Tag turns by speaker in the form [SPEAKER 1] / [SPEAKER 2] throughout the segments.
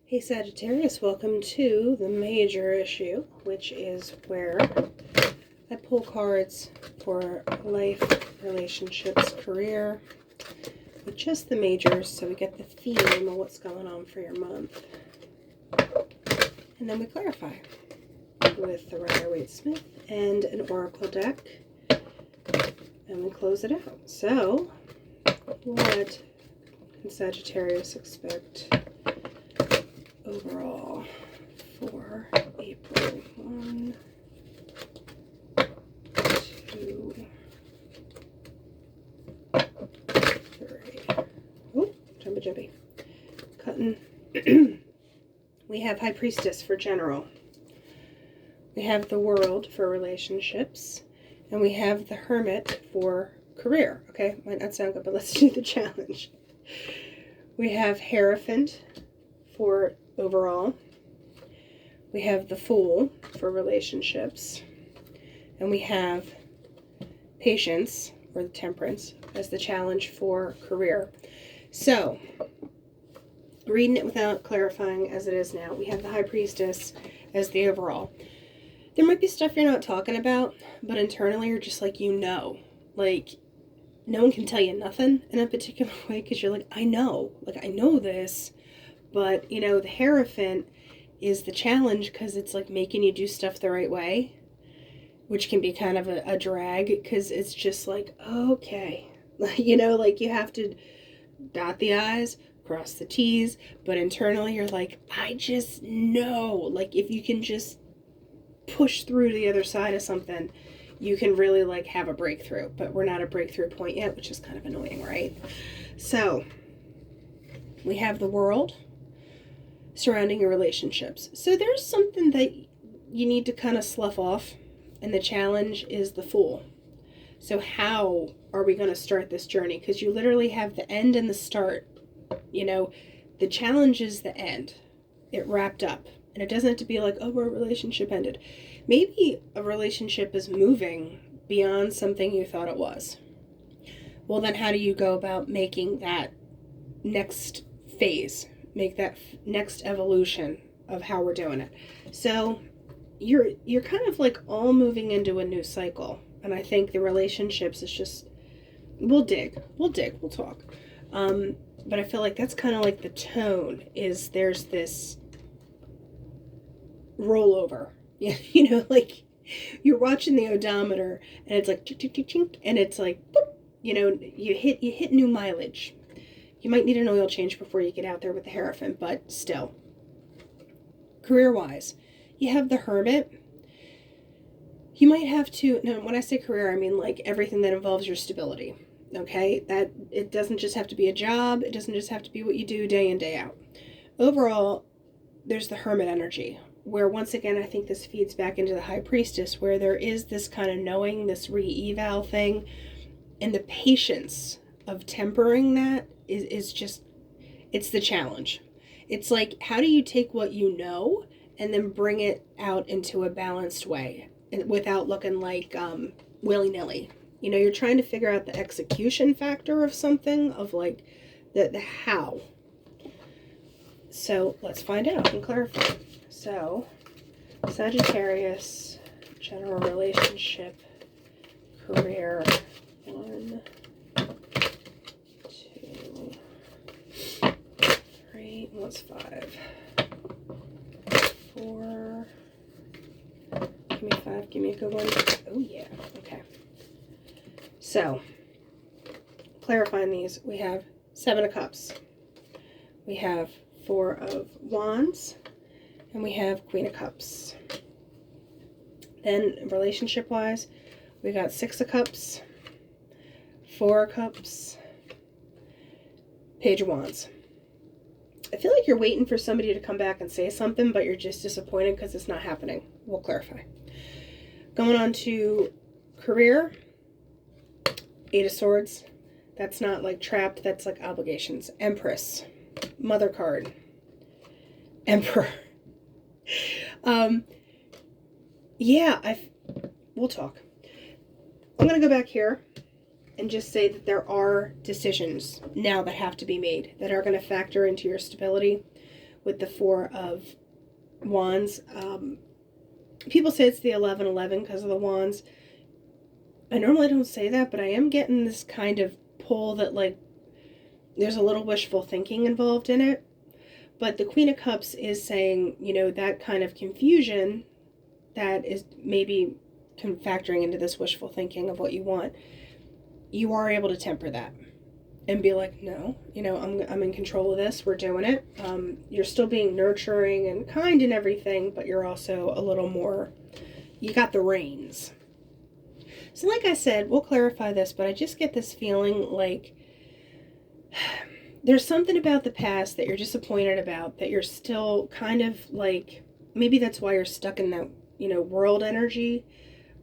[SPEAKER 1] Hey Sagittarius, welcome to the major issue, which is where I pull cards for life, relationships, career, with just the majors, so we get the theme of what's going on for your month. And then we clarify with the Rider-Waite-Smith and an Oracle deck, and we close it out. So, what can Sagittarius expect overall for April? 1, 2, 3. Oh, jumpy. Cutting. We have High Priestess for general. We have the World for relationships. And we have the Hermit for career. Okay, might not sound good, but let's do the challenge. We have Hierophant for overall. We have the Fool for relationships. And we have Patience, or the Temperance, as the challenge for career. So, reading it without clarifying as it is now, we have the High Priestess as the overall. There might be stuff you're not talking about, but internally you're just like, like, no one can tell you nothing in a particular way, because you're like, I know this, but, the Hierophant is the challenge, because it's like making you do stuff the right way, which can be kind of a drag, because it's just like, okay, like you have to dot the I's, cross the T's, but internally you're like, I just know, like, if you can just push through to the other side of something, you can really like have a breakthrough. But we're not at a breakthrough point yet, which is kind of annoying, right? So we have the World surrounding your relationships. So there's something that you need to kind of slough off, and the challenge is the Fool. So how are we going to start this journey? Because you literally have the end and the start. The challenge is the end. It wrapped up. And it doesn't have to be like, oh, our relationship ended. Maybe a relationship is moving beyond something you thought it was. Well, then how do you go about making that next phase, make that next evolution of how we're doing it? So you're kind of like all moving into a new cycle. And I think the relationships is just, we'll talk. But I feel like that's kind of like the tone, is there's this rollover. Like you're watching the odometer and it's like chink, chink, chink, chink, and it's like boop, you hit new mileage. You might need an oil change before you get out there with the Hierophant, but still. Career wise, you have the Hermit. You might have to, now when I say career, I mean like everything that involves your stability. Okay, that it doesn't just have to be a job, it doesn't just have to be what you do day in, day out. Overall, there's the Hermit energy, where once again, I think this feeds back into the High Priestess, where there is this kind of knowing, this re-eval thing, and the patience of tempering that is just, it's the challenge. It's like, how do you take what you know and then bring it out into a balanced way without looking like willy-nilly? You're trying to figure out the execution factor of something, of like the how. So let's find out and clarify. So, Sagittarius, general relationship, career, 1, 2, 3, what's 5? 4, give me 5, give me a good one. Oh yeah, okay. So, clarifying these, we have 7 of Cups, we have 4 of Wands, and we have Queen of Cups. Then, relationship-wise, we got 6 of Cups, 4 of Cups, Page of Wands. I feel like you're waiting for somebody to come back and say something, but you're just disappointed because it's not happening. We'll clarify. Going on to career, 8 of Swords. That's not like trapped, that's like obligations. Empress, Mother card, Emperor. We'll talk. I'm going to go back here and just say that there are decisions now that have to be made that are going to factor into your stability, with the Four of Wands. People say it's the 11-11 because of the wands. I normally don't say that, but I am getting this kind of pull that, like, there's a little wishful thinking involved in it. But the Queen of Cups is saying, you know, that kind of confusion that is maybe factoring into this wishful thinking of what you want, you are able to temper that and be like, no, you know, I'm in control of this. We're doing it. You're still being nurturing and kind and everything, but you're also a little more, you got the reins. So like I said, we'll clarify this, but I just get this feeling like there's something about the past that you're disappointed about, that you're still kind of like, maybe that's why you're stuck in that, you know, world energy.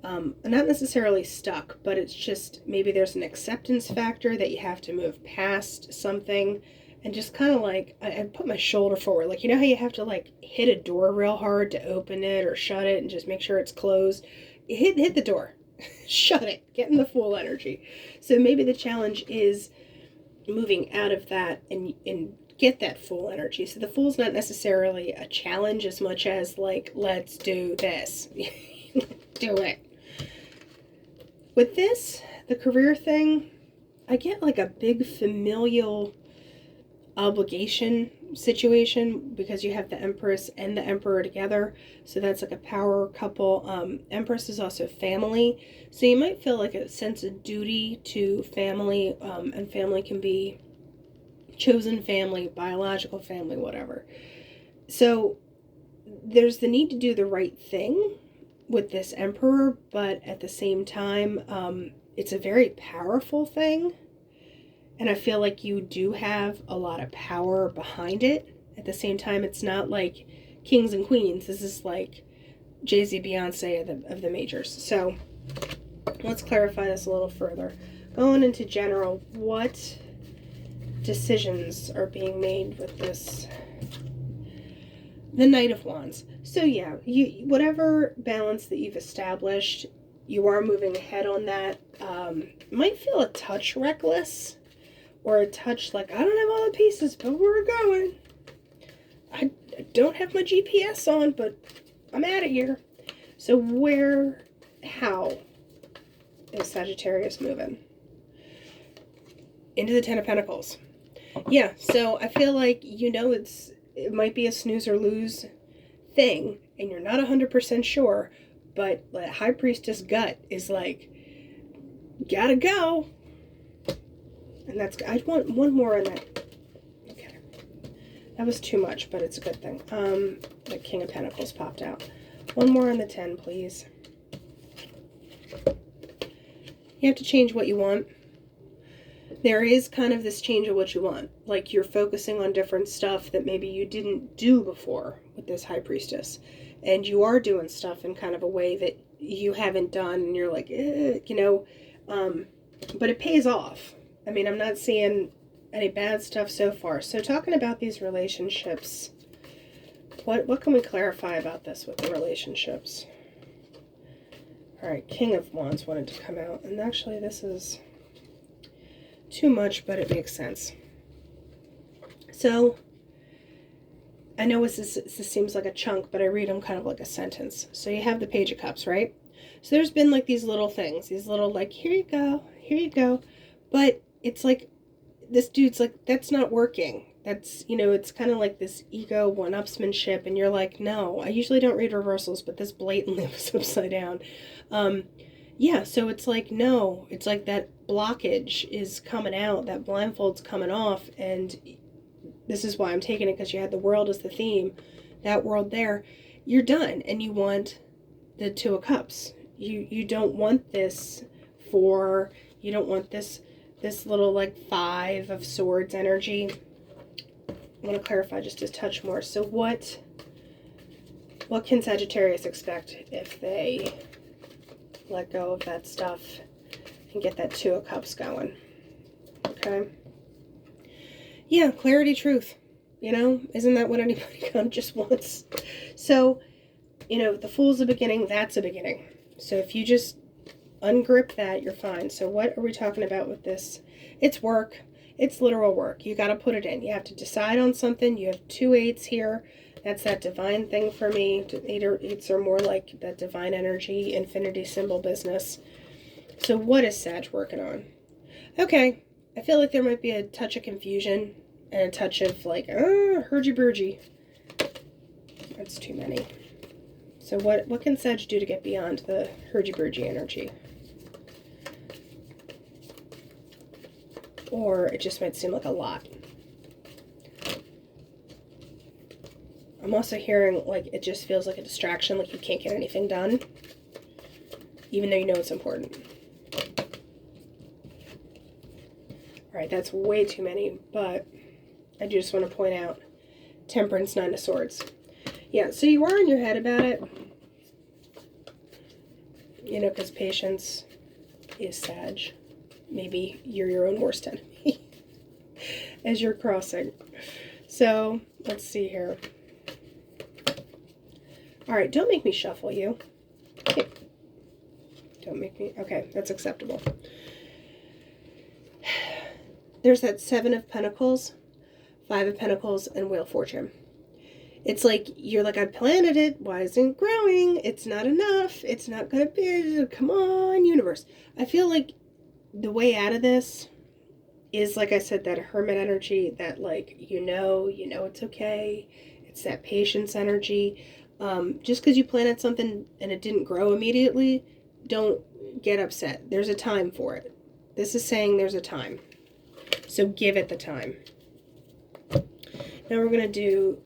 [SPEAKER 1] Not necessarily stuck, but it's just maybe there's an acceptance factor that you have to move past something and just kind of like, I put my shoulder forward. Like, you know how you have to like hit a door real hard to open it or shut it and just make sure it's closed? Hit the door, shut it, get in the Fool energy. So maybe the challenge is moving out of that and get that Fool energy. So the Fool's not necessarily a challenge as much as like, let's do this. Do it. With this, the career thing, I get like a big familial obligation situation because you have the Empress and the Emperor together. So that's like a power couple. Empress is also family. So you might feel like a sense of duty to family, and family can be chosen family, biological family, whatever. So there's the need to do the right thing with this Emperor, but at the same time, it's a very powerful thing. And I feel like you do have a lot of power behind it. At the same time, it's not like kings and queens. This is like Jay-Z, Beyonce of the majors. So let's clarify this a little further. Going into general, what decisions are being made with this? The Knight of Wands. So yeah, you whatever balance that you've established, you are moving ahead on that. Might feel a touch reckless or a touch like, I don't have all the pieces, but we're going. I don't have my GPS on, but I'm out of here. So how is Sagittarius moving? Into the Ten of Pentacles. Yeah, so I feel like, you know, it might be a snooze or lose thing, and you're not 100% sure, but the High Priestess gut is like, gotta go. And that's, I want one more on that. Okay. That was too much, but it's a good thing. The King of Pentacles popped out. One more on the 10, please. You have to change what you want. There is kind of this change of what you want. Like you're focusing on different stuff that maybe you didn't do before with this High Priestess. And you are doing stuff in kind of a way that you haven't done. And you're like, you know, but it pays off. I mean, I'm not seeing any bad stuff so far. So talking about these relationships, what can we clarify about this with the relationships? All right, King of Wands wanted to come out. And actually, this is too much, but it makes sense. So, I know this seems like a chunk, but I read them kind of like a sentence. So you have the Page of Cups, right? So there's been like these little things, these little like, here you go. But it's like, this dude's like, that's not working. That's, you know, it's kind of like this ego one-upsmanship, and you're like, no, I usually don't read reversals, but this blatantly was upside down. Yeah, so it's like, no, it's like that blockage is coming out, that blindfold's coming off, and this is why I'm taking it, because you had the World as the theme, that world there, you're done, and you want the Two of Cups. You don't want this you don't want this little like Five of Swords energy. I want to clarify just a touch more. So what can Sagittarius expect if they let go of that stuff and get that Two of Cups going? Okay. Yeah, clarity, truth. You know, isn't that what anybody just wants? So, you know, the Fool's a beginning, that's a beginning. So if you just ungrip that, you're fine. So what are we talking about with this? It's work. It's literal work. You got to put it in. You have to decide on something. You have 2 8s here. That's that divine thing for me. 8s are more like that divine energy, infinity symbol business. So what is Sag working on? Okay. I feel like there might be a touch of confusion and a touch of like, hergy-burgy. That's too many. So what can Sag do to get beyond the hergy-burgy energy? Or it just might seem like a lot. I'm also hearing like it just feels like a distraction, like you can't get anything done, even though you know it's important. All right, that's way too many, but I just want to point out Temperance, 9 of Swords. Yeah, so you are in your head about it, you know, because patience is Sag. Maybe you're your own worst enemy as you're crossing. So let's see here. All right, don't make me shuffle you. Okay. Don't make me. Okay, that's acceptable. There's that 7 of Pentacles, 5 of Pentacles, and Wheel of Fortune. It's like, you're like, I planted it. Why isn't it growing? It's not enough. It's not going to be. Come on, universe. I feel like the way out of this is, like I said, that hermit energy, that like, you know it's okay. It's that patience energy. Just because you planted something and it didn't grow immediately, don't get upset. There's a time for it. This is saying there's a time. So give it the time. Now we're going to do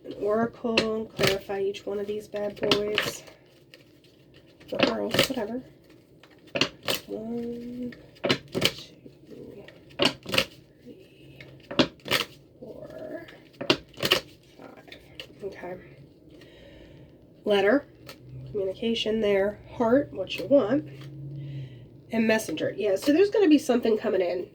[SPEAKER 1] an oracle, clarify each one of these bad boys. Or girls, whatever. 1, 2, 3, 4, 5. Okay. Letter, communication there. Heart, what you want. And messenger. Yeah, so there's going to be something coming in.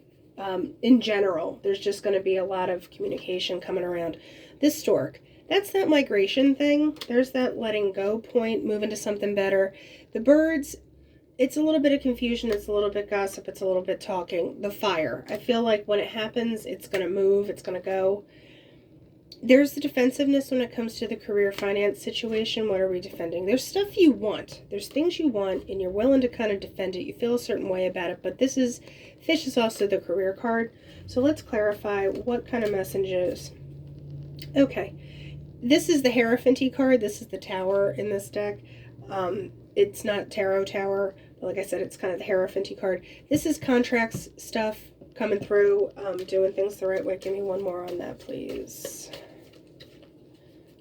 [SPEAKER 1] In general, there's just going to be a lot of communication coming around. This stork, that's that migration thing. There's that letting go point, moving to something better. The birds, it's a little bit of confusion. It's a little bit gossip. It's a little bit talking. The fire, I feel like when it happens, it's going to move. It's going to go. There's the defensiveness when it comes to the career finance situation. What are we defending? There's stuff you want. There's things you want, and you're willing to kind of defend it. You feel a certain way about it, but this is, fish is also the career card. So let's clarify what kind of messages. Okay. This is the Hierophant card. This is the Tower in this deck. It's not Tarot Tower, but like I said, it's kind of the Hierophant card. This is contracts stuff coming through, doing things the right way. Give me one more on that, please.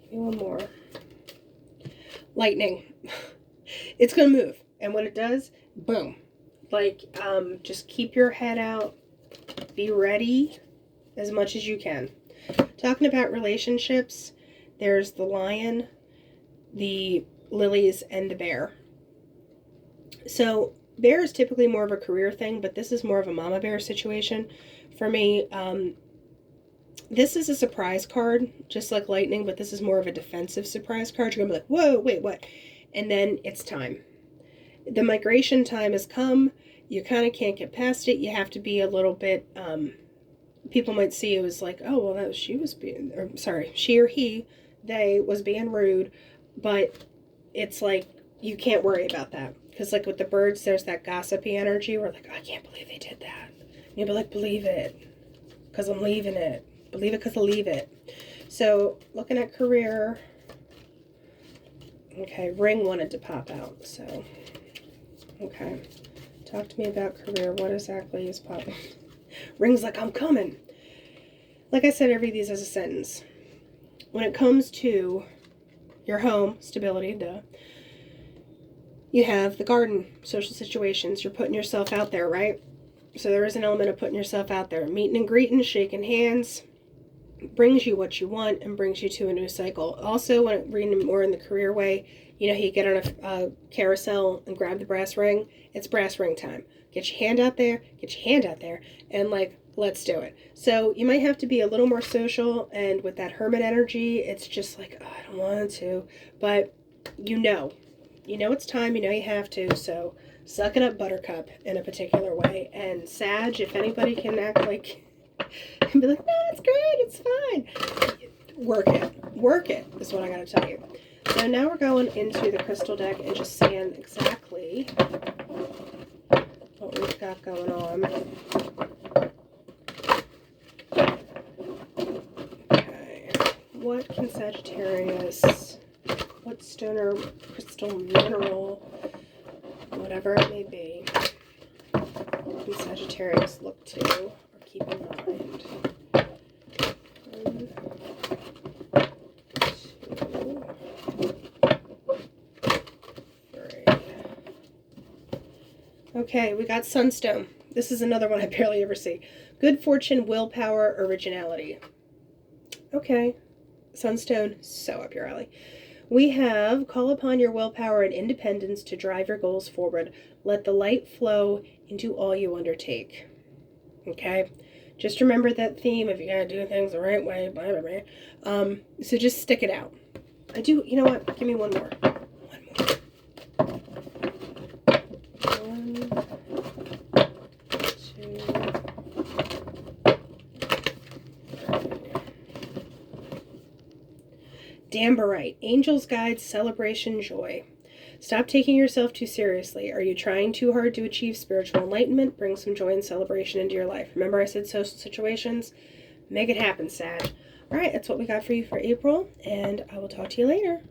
[SPEAKER 1] Give me one more. Lightning. It's going to move. And when it does, boom. Like, just keep your head out. Be ready as much as you can. Talking about relationships, there's the lion, the lilies, and the bear. So bear is typically more of a career thing, but this is more of a mama bear situation for me. This is a surprise card, just like lightning, but this is more of a defensive surprise card. You're going to be like, whoa, wait, what? And then it's time. The migration time has come. You kind of can't get past it. You have to be a little bit, people might see it as like, oh, well, that was, she was being, or sorry, she or he, they was being rude, but it's like, you can't worry about that. Because like with the birds, there's that gossipy energy where like, oh, I can't believe they did that. And you'll be like, believe it, because I'm leaving it. Believe it because I leave it. So looking at career, okay, ring wanted to pop out, so, okay. Talk to me about career. What exactly is popping? Ring's like, I'm coming. Like I said, I read these as a sentence. When it comes to your home, stability, duh, you have the garden, social situations. You're putting yourself out there, right? So there is an element of putting yourself out there. Meeting and greeting, shaking hands, brings you what you want and brings you to a new cycle. Also, when reading more in the career way, you know, you get on a carousel and grab the brass ring. It's brass ring time. Get your hand out there, and like, let's do it. So you might have to be a little more social, and with that hermit energy, it's just like, oh, I don't want to, but you know it's time, you know you have to, so suck it up, buttercup, in a particular way. And Sag, if anybody can act like And be like, no, it's great, it's fine. Work it. Work it is what I gotta tell you. So now we're going into the crystal deck and just seeing exactly what we've got going on. Okay. What can Sagittarius, what stone or crystal mineral, whatever it may be, can Sagittarius look to or keep in mind? 1, 2, 3. Okay, we got Sunstone. This is another one I barely ever see. Good fortune, willpower, originality. Okay, Sunstone, so up your alley. We have call upon your willpower and independence to drive your goals forward. Let the light flow into all you undertake. Okay, just remember that theme if you gotta do things the right way, blah, blah, blah. So just stick it out. I do, you know what? Give me one more. One more. 1, 2, 3. Damberite, angels, guides, celebration, joy. Stop taking yourself too seriously. Are you trying too hard to achieve spiritual enlightenment? Bring some joy and celebration into your life. Remember I said social situations? Make it happen, Sag. All right, that's what we got for you for April, and I will talk to you later.